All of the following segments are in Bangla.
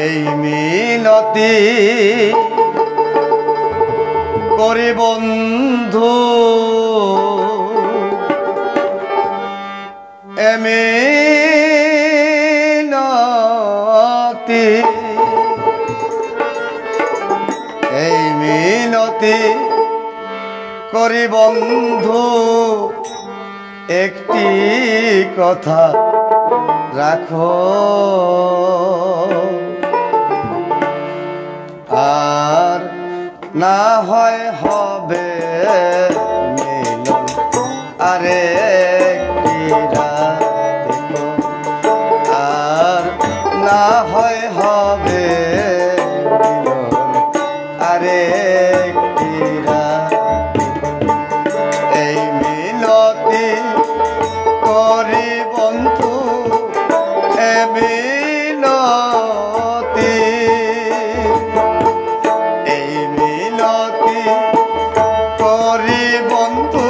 এই মিনতি করি বন্ধু মিনতি এই মিনতি করি বন্ধু একটি কথা রাখো আর না হয় হবে মিলন আরে আর না হয় হবে মিলন আরে এই মিনতি করি বন্ধু মিনতি এই মিনতি করি বন্ধু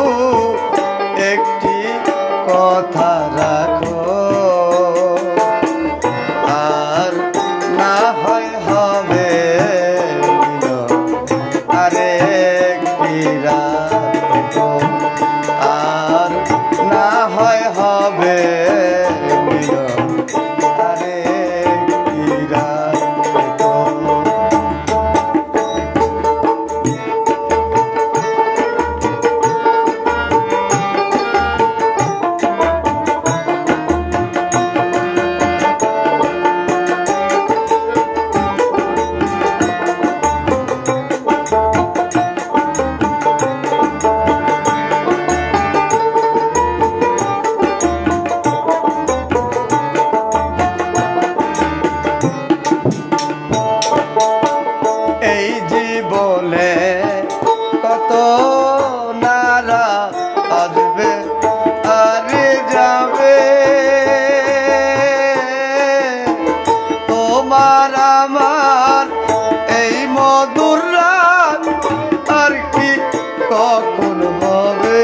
একটি কথা রাখো আর না হয় হবে আরে আর না হয় হবে আরে এই জীবনে কত নারা আসবে আর যাবে তোমার আমার এই মধুর রাত আর কি কখন হবে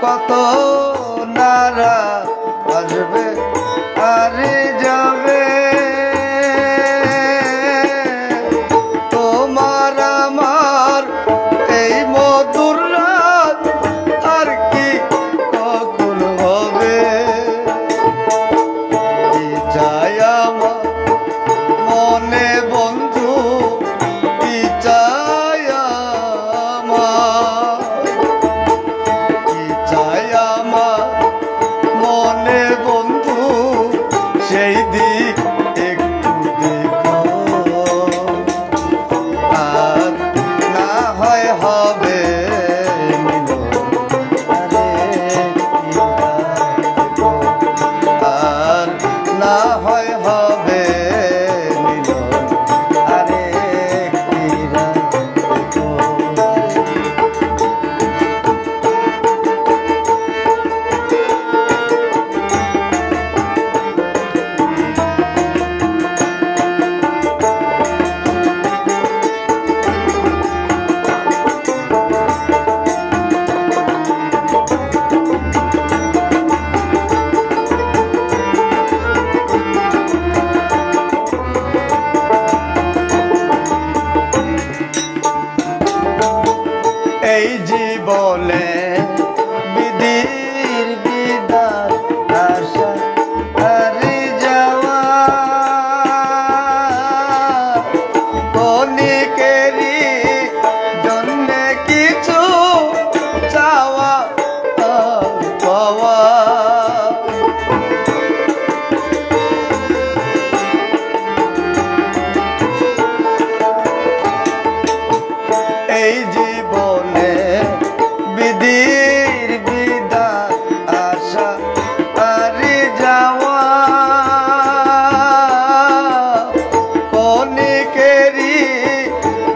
কত নারা আসবে আর যাবে তোমার আমার এই মধুর রাত আর কি কখন হবে কি চাই আমার মনে বন্ধু কি চাই আমার মনে বন্ধু সেই দিক একটু দেখো আর না হয় হবে আর না হয় হবে আরে এই জীবনে বিধির বিধান আশা হারি যাওয়া ক্ষণিকেরই জন্যে কিছু চাওয়া পাওয়া এই জীবনে বিধির বিধান আশা হারি যাওয়া ক্ষণিকেরই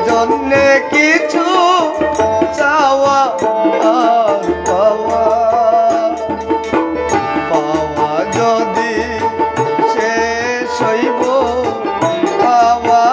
জন্যে কিছু চাওয়া আর পাওয়া পাওয়া যদি শেষ হইব পাওয়া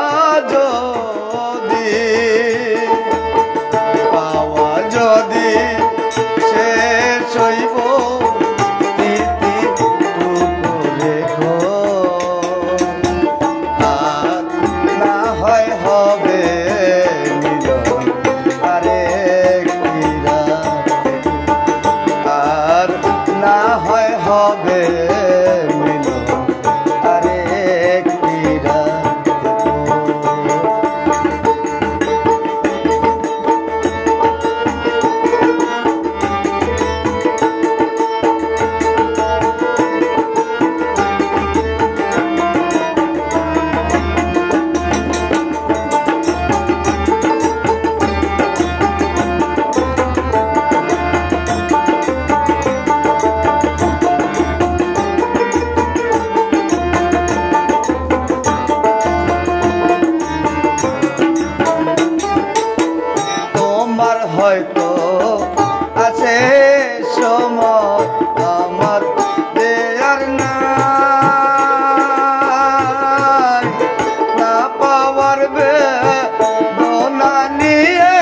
বেদনা নিয়ে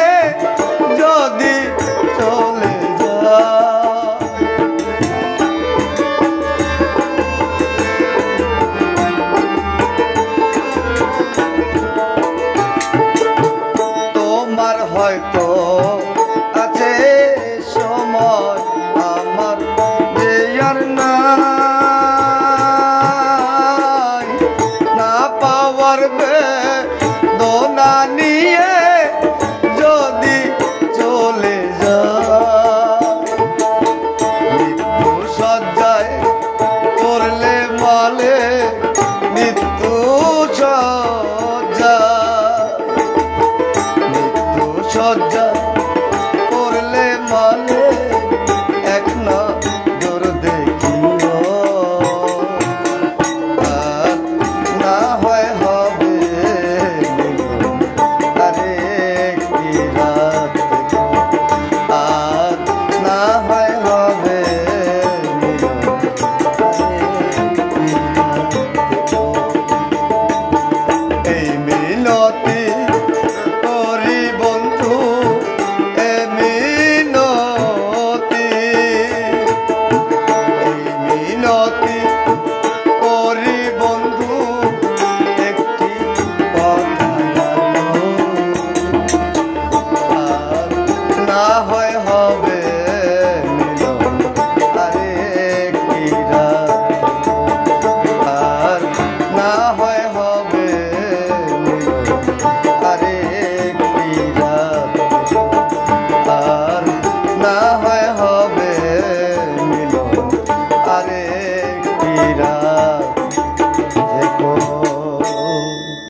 যদি চলে তোমার হয়তো আছে সময় আমার যে আর নাই না পাওয়ার বেদনা নিয়ে যদি চলে যায় মৃত্যু সজ্জায় করলে মালে মৃত্যু সজ্জা করলে মালে এক নজর দেখিও আর না হয় হবে আরে কি রাত আর না হয় হবে এই মিনতি